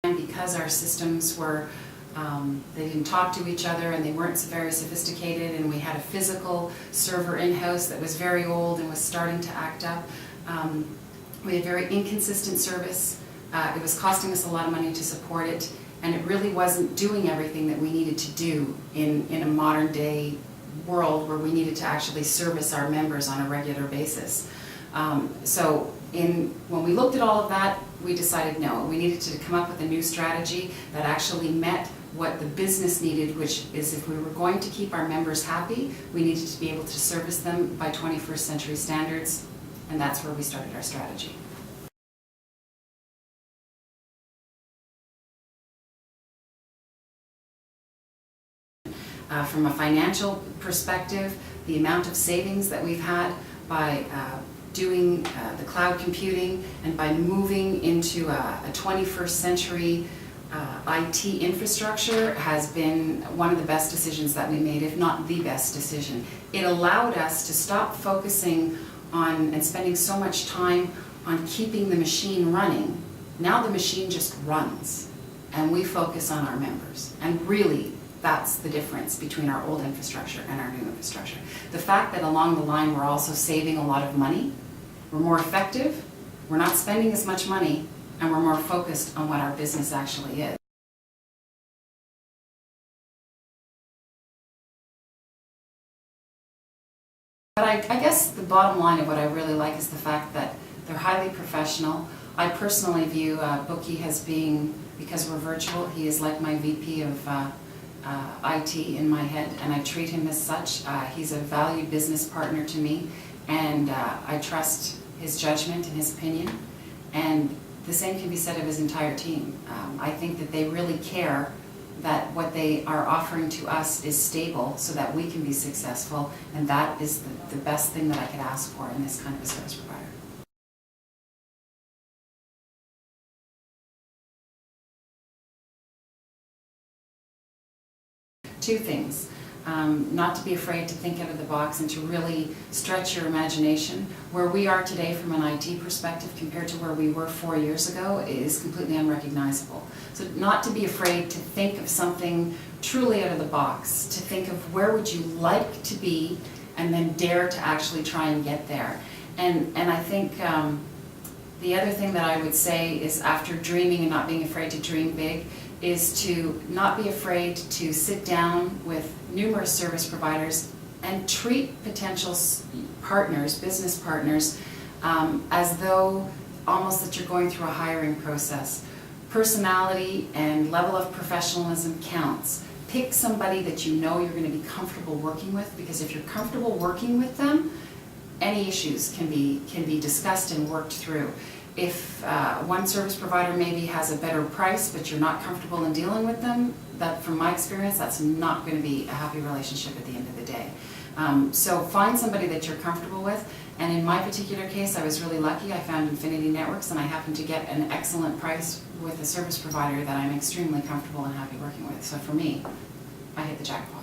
And because our systems were, they didn't talk to each other and they weren't very sophisticated, and we had a physical server in-house that was very old and was starting to act up. We had very inconsistent service. It was costing us a lot of money to support it, and it really wasn't doing everything that we needed to do in a modern day world where we needed to actually service our members on a regular basis. When we looked at all of that, we decided no, we needed to come up with a new strategy that actually met what the business needed, which is if we were going to keep our members happy, we needed to be able to service them by 21st century standards, and that's where we started our strategy. From a financial perspective, the amount of savings that we've had by doing the cloud computing and by moving into a 21st century IT infrastructure has been one of the best decisions that we made, if not the best decision. It allowed us to stop focusing on and spending so much time on keeping the machine running. Now the machine just runs, and we focus on our members. And really, that's the difference between our old infrastructure and our new infrastructure. The fact that along the line we're also saving a lot of money, we're more effective, we're not spending as much money, and we're more focused on what our business actually is. But I guess the bottom line of what I really like is the fact that they're highly professional. I personally view Bookie as being, because we're virtual, he is like my VP of IT in my head, and I treat him as such. He's a valued business partner to me, and I trust his judgment and his opinion, and the same can be said of his entire team. I think that they really care that what they are offering to us is stable so that we can be successful, and that is the best thing that I could ask for in this kind of a service provider. Two things. Not to be afraid to think out of the box and to really stretch your imagination. Where we are today from an IT perspective compared to where we were 4 years ago is completely unrecognizable. So not to be afraid to think of something truly out of the box, to think of where would you like to be and then dare to actually try and get there. And I think the other thing that I would say is, after dreaming and not being afraid to dream big, is to not be afraid to sit down with numerous service providers and treat potential partners, business partners, as though almost that you're going through a hiring process. Personality and level of professionalism counts. Pick somebody that you know you're going to be comfortable working with, because if you're comfortable working with them, any issues can be discussed and worked through. If one service provider maybe has a better price but you're not comfortable in dealing with them, that, from my experience, that's not going to be a happy relationship at the end of the day. So find somebody that you're comfortable with, and in my particular case I was really lucky. I found Infinity Networks, and I happened to get an excellent price with a service provider that I'm extremely comfortable and happy working with. So for me, I hit the jackpot.